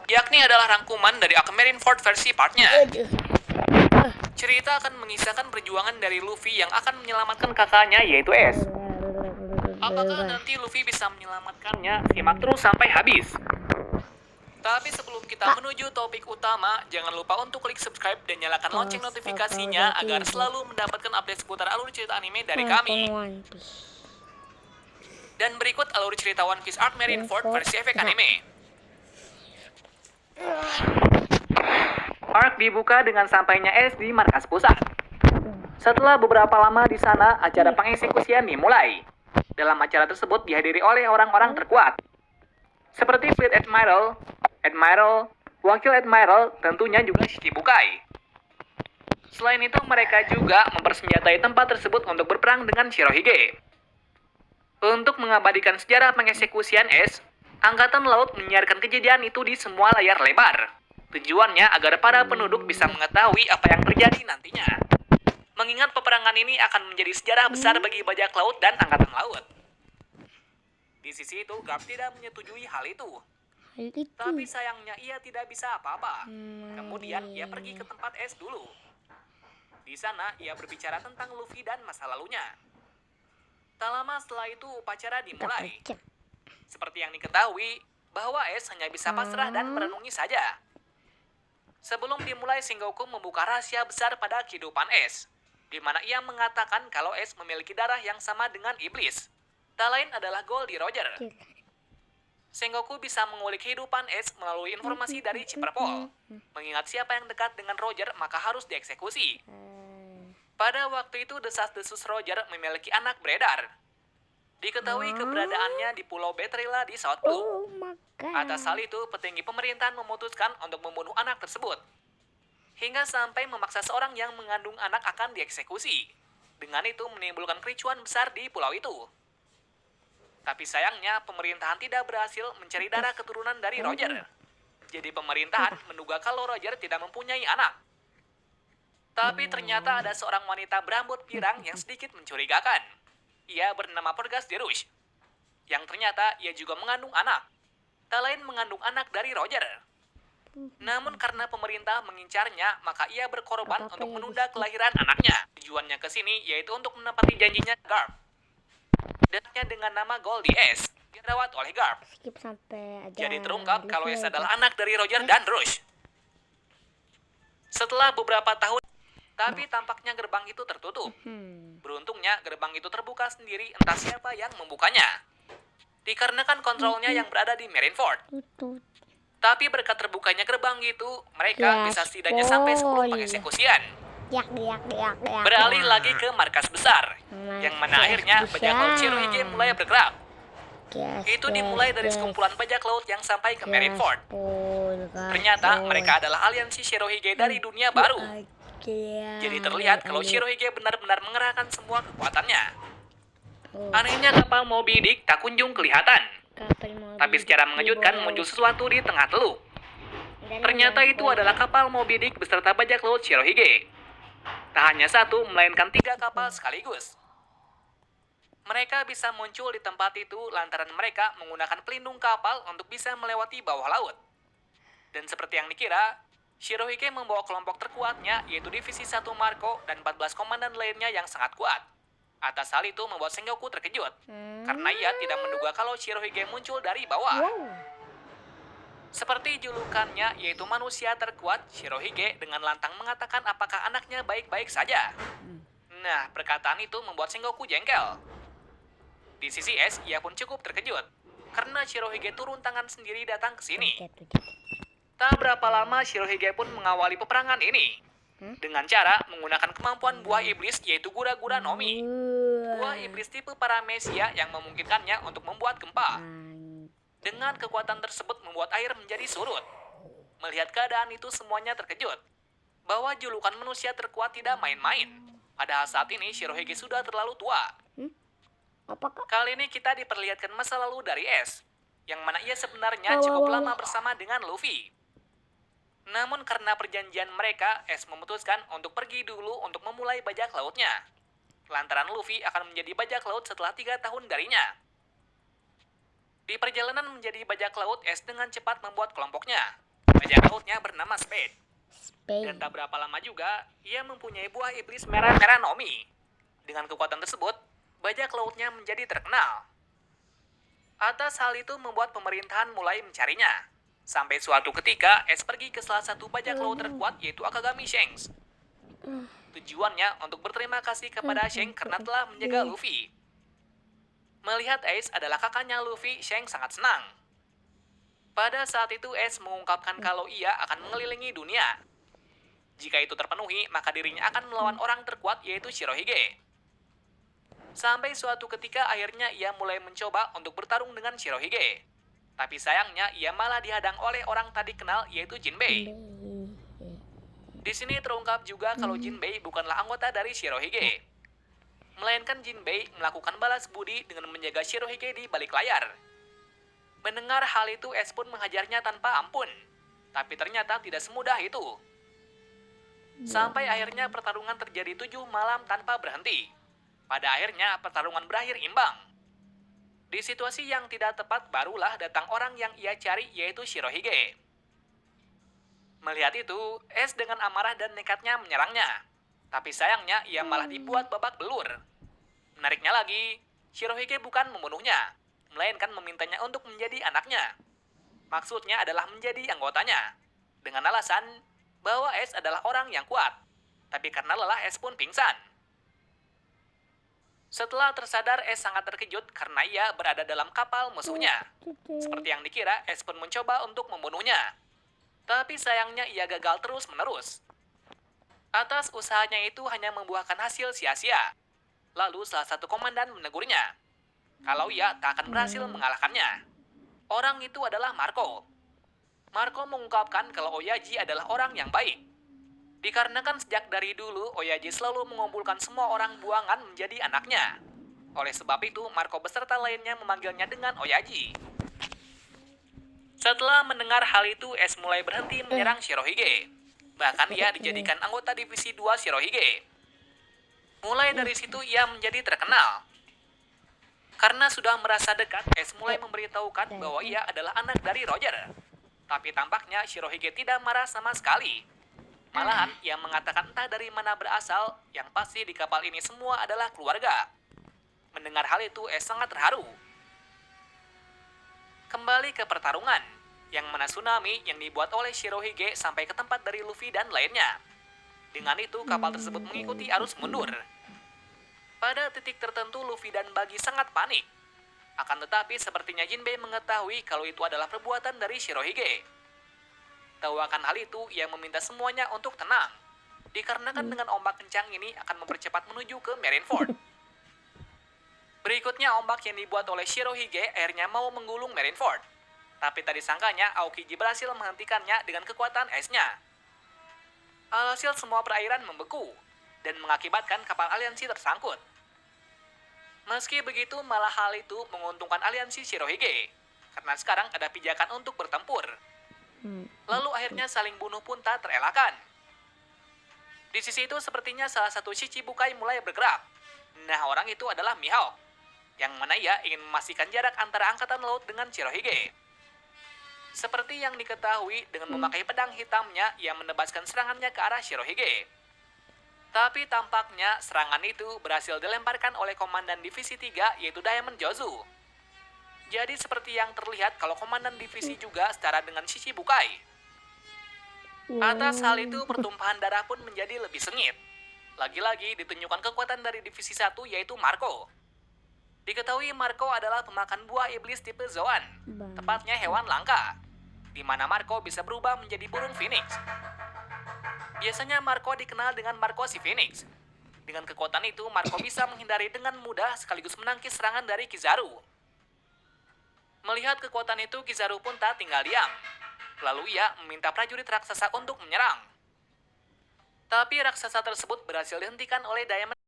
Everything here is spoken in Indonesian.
Yakni adalah rangkuman dari Marineford versi partnya. Cerita akan mengisahkan perjuangan dari Luffy yang akan menyelamatkan kakaknya yaitu Ace. Apakah nanti Luffy bisa menyelamatkannya? Simak terus sampai habis. Tapi sebelum kita menuju topik utama, jangan lupa untuk klik subscribe dan nyalakan lonceng notifikasinya agar selalu mendapatkan update seputar alur cerita anime dari kami. Dan berikut alur cerita One Piece Arc Marineford versi efek anime. Arc dibuka dengan sampainya Ace di markas pusat. Setelah beberapa lama di sana, acara pengeksekusian dimulai. Dalam acara tersebut dihadiri oleh orang-orang terkuat, seperti Fleet Admiral, Wakil Admiral, tentunya juga Shichibukai. Selain itu, mereka juga mempersenjatai tempat tersebut untuk berperang dengan Shirohige. Untuk mengabadikan sejarah pengeksekusian Ace, Angkatan Laut menyiarkan kejadian itu di semua layar lebar. Tujuannya agar para penduduk bisa mengetahui apa yang terjadi nantinya. Mengingat peperangan ini akan menjadi sejarah besar bagi bajak laut dan Angkatan Laut. Di sisi itu, Garp tidak menyetujui hal itu. Tapi sayangnya ia tidak bisa apa-apa. Kemudian ia pergi ke tempat Ace dulu. Di sana ia berbicara tentang Luffy dan masa lalunya. Tak lama setelah itu upacara dimulai. Seperti yang diketahui, bahwa Ace hanya bisa pasrah dan merenungi saja. Sebelum dimulai, Sengoku membuka rahasia besar pada kehidupan Ace, di mana ia mengatakan kalau Ace memiliki darah yang sama dengan iblis. Tak lain adalah Goldie Roger. Sengoku bisa mengulik kehidupan Ace melalui informasi dari Chipperpole. Mengingat siapa yang dekat dengan Roger, maka harus dieksekusi. Pada waktu itu, desas-desus Roger memiliki anak beredar. Diketahui keberadaannya di Pulau Betrilla di South Blue. Atas hal itu, petinggi pemerintahan memutuskan untuk membunuh anak tersebut. Hingga sampai memaksa seorang yang mengandung anak akan dieksekusi. Dengan itu menimbulkan kericuan besar di pulau itu. Tapi sayangnya, pemerintahan tidak berhasil mencari darah keturunan dari Roger. Jadi pemerintahan menduga kalau Roger tidak mempunyai anak. Tapi ternyata ada seorang wanita berambut pirang yang sedikit mencurigakan. Ia bernama Pergas Derush. Yang ternyata ia juga mengandung anak. Tak lain mengandung anak dari Roger. Namun karena pemerintah mengincarnya, maka ia berkorban untuk menunda kelahiran anaknya. Tujuannya ke sini yaitu untuk menepati janjinya Garp. Dannya dengan nama Goldie Ace dirawat oleh Garp. Jadi terungkap kalau Ace adalah anak dari Roger dan Rush. Setelah beberapa tahun, tapi tampaknya gerbang itu tertutup. Beruntungnya gerbang itu terbuka sendiri, entah siapa yang membukanya. Dikarenakan kontrolnya yang berada di Marineford. Tapi berkat terbukanya gerbang itu, mereka bisa setidaknya sampai sebelum pengeksekusian. Beralih lagi ke markas besar, yang mana akhirnya bajak laut Shirohige mulai bergerak. Itu dimulai dari sekumpulan bajak laut yang sampai ke Marineford. Ternyata mereka adalah aliansi Shirohige dari dunia baru. Jadi terlihat kalau Shirohige benar-benar mengerahkan semua kekuatannya. Anehnya kapal Moby Dick tak kunjung kelihatan. Tapi secara mengejutkan muncul sesuatu di tengah teluk. Ternyata itu adalah kapal Moby Dick beserta bajak laut Shirohige. Tak hanya satu, melainkan 3 kapal sekaligus. Mereka bisa muncul di tempat itu lantaran mereka menggunakan pelindung kapal untuk bisa melewati bawah laut. Dan seperti yang dikira, Shirohige membawa kelompok terkuatnya yaitu Divisi 1 Marco dan 14 komandan lainnya yang sangat kuat. Atas hal itu membuat Sengoku terkejut, karena ia tidak menduga kalau Shirohige muncul dari bawah. Seperti julukannya, yaitu manusia terkuat, Shirohige dengan lantang mengatakan apakah anaknya baik-baik saja. Nah, perkataan itu membuat Sengoku jengkel. Di sisi Ace, ia pun cukup terkejut, karena Shirohige turun tangan sendiri datang ke sini. Tak berapa lama, Shirohige pun mengawali peperangan ini. Dengan cara menggunakan kemampuan buah iblis, yaitu Gura-Gura no Mi. Buah iblis tipe paramesia yang memungkinkannya untuk membuat gempa. Dengan kekuatan tersebut membuat air menjadi surut. Melihat keadaan itu semuanya terkejut. Bahwa julukan manusia terkuat tidak main-main. Padahal saat ini Shirohige sudah terlalu tua. Kali ini kita diperlihatkan masa lalu dari Ace. Yang mana ia sebenarnya cukup lama bersama dengan Luffy. Namun karena perjanjian mereka, Ace memutuskan untuk pergi dulu untuk memulai bajak lautnya. Lantaran Luffy akan menjadi bajak laut setelah 3 tahun darinya. Di perjalanan menjadi bajak laut, Ace dengan cepat membuat kelompoknya. Bajak lautnya bernama Spade. Dan tak berapa lama juga, ia mempunyai buah iblis merah-merah Nomi. Dengan kekuatan tersebut, bajak lautnya menjadi terkenal. Atas hal itu membuat pemerintahan mulai mencarinya. Sampai suatu ketika, Ace pergi ke salah satu bajak laut terkuat yaitu Akagami Shanks. Tujuannya untuk berterima kasih kepada Shanks karena telah menjaga Luffy. Melihat Ace adalah kakaknya Luffy, Shanks sangat senang. Pada saat itu Ace mengungkapkan kalau ia akan mengelilingi dunia. Jika itu terpenuhi, maka dirinya akan melawan orang terkuat yaitu Shirohige. Sampai suatu ketika akhirnya ia mulai mencoba untuk bertarung dengan Shirohige. Tapi sayangnya ia malah dihadang oleh orang tadi kenal yaitu Jinbei. Di sini terungkap juga kalau Jinbei bukanlah anggota dari Shirohige. Melainkan Jinbei melakukan balas budi dengan menjaga Shirohige di balik layar. Mendengar hal itu, Ace pun menghajarnya tanpa ampun. Tapi ternyata tidak semudah itu. Sampai akhirnya pertarungan terjadi 7 malam tanpa berhenti. Pada akhirnya pertarungan berakhir imbang. Di situasi yang tidak tepat barulah datang orang yang ia cari yaitu Shirohige. Melihat itu, Ace dengan amarah dan nekatnya menyerangnya. Tapi sayangnya ia malah dibuat babak belur. Menariknya lagi, Shirohige bukan membunuhnya, melainkan memintanya untuk menjadi anaknya. Maksudnya adalah menjadi anggotanya. Dengan alasan bahwa Ace adalah orang yang kuat. Tapi karena lelah, Ace pun pingsan. Setelah tersadar, Ace sangat terkejut karena ia berada dalam kapal musuhnya. Seperti yang dikira, Ace pun mencoba untuk membunuhnya. Tapi sayangnya ia gagal terus-menerus. Atas usahanya itu hanya membuahkan hasil sia-sia. Lalu salah satu komandan menegurnya. Kalau ia tak akan berhasil mengalahkannya. Orang itu adalah Marco. Marco mengungkapkan kalau Oyaji adalah orang yang baik. Dikarenakan sejak dari dulu, Oyaji selalu mengumpulkan semua orang buangan menjadi anaknya. Oleh sebab itu, Marco beserta lainnya memanggilnya dengan Oyaji. Setelah mendengar hal itu, Ace mulai berhenti menyerang Shirohige. Bahkan ia dijadikan anggota divisi 2 Shirohige. Mulai dari situ ia menjadi terkenal. Karena sudah merasa dekat, Ace mulai memberitahukan bahwa ia adalah anak dari Roger. Tapi tampaknya Shirohige tidak marah sama sekali. Malahan, ia mengatakan entah dari mana berasal, yang pasti di kapal ini semua adalah keluarga. Mendengar hal itu, Ace sangat terharu. Kembali ke pertarungan, yang mana tsunami yang dibuat oleh Shirohige sampai ke tempat dari Luffy dan lainnya. Dengan itu, kapal tersebut mengikuti arus mundur. Pada titik tertentu, Luffy dan Buggy sangat panik. Akan tetapi, sepertinya Jinbei mengetahui kalau itu adalah perbuatan dari Shirohige. Tahu akan hal itu, ia meminta semuanya untuk tenang. Dikarenakan dengan ombak kencang ini akan mempercepat menuju ke Marineford. Berikutnya, ombak yang dibuat oleh Shirohige akhirnya mau menggulung Marineford. Tapi tadi sangkanya, Aokiji berhasil menghentikannya dengan kekuatan esnya. Alhasil semua perairan membeku, dan mengakibatkan kapal aliansi tersangkut. Meski begitu, malah hal itu menguntungkan aliansi Shirohige, karena sekarang ada pijakan untuk bertempur. Lalu akhirnya saling bunuh pun tak terelakkan. Di sisi itu sepertinya salah satu Shichibukai mulai bergerak. Nah, orang itu adalah Mihawk, yang mana ia ingin memastikan jarak antara angkatan laut dengan Shirohige. Seperti yang diketahui, dengan memakai pedang hitamnya, ia menebaskan serangannya ke arah Shirohige. Tapi tampaknya serangan itu berhasil dilemparkan oleh komandan divisi 3 yaitu Diamond Jozu. Jadi seperti yang terlihat kalau komandan divisi juga setara dengan Shichibukai. Atas hal itu pertumpahan darah pun menjadi lebih sengit. Lagi-lagi ditunjukkan kekuatan dari divisi 1 yaitu Marco. Diketahui Marco adalah pemakan buah iblis tipe Zoan, tepatnya hewan langka, di mana Marco bisa berubah menjadi burung phoenix. Biasanya Marco dikenal dengan Marco si Phoenix. Dengan kekuatan itu, Marco bisa menghindari dengan mudah sekaligus menangkis serangan dari Kizaru. Melihat kekuatan itu, Kizaru pun tak tinggal diam. Lalu ia meminta prajurit raksasa untuk menyerang. Tapi raksasa tersebut berhasil dihentikan oleh Diamond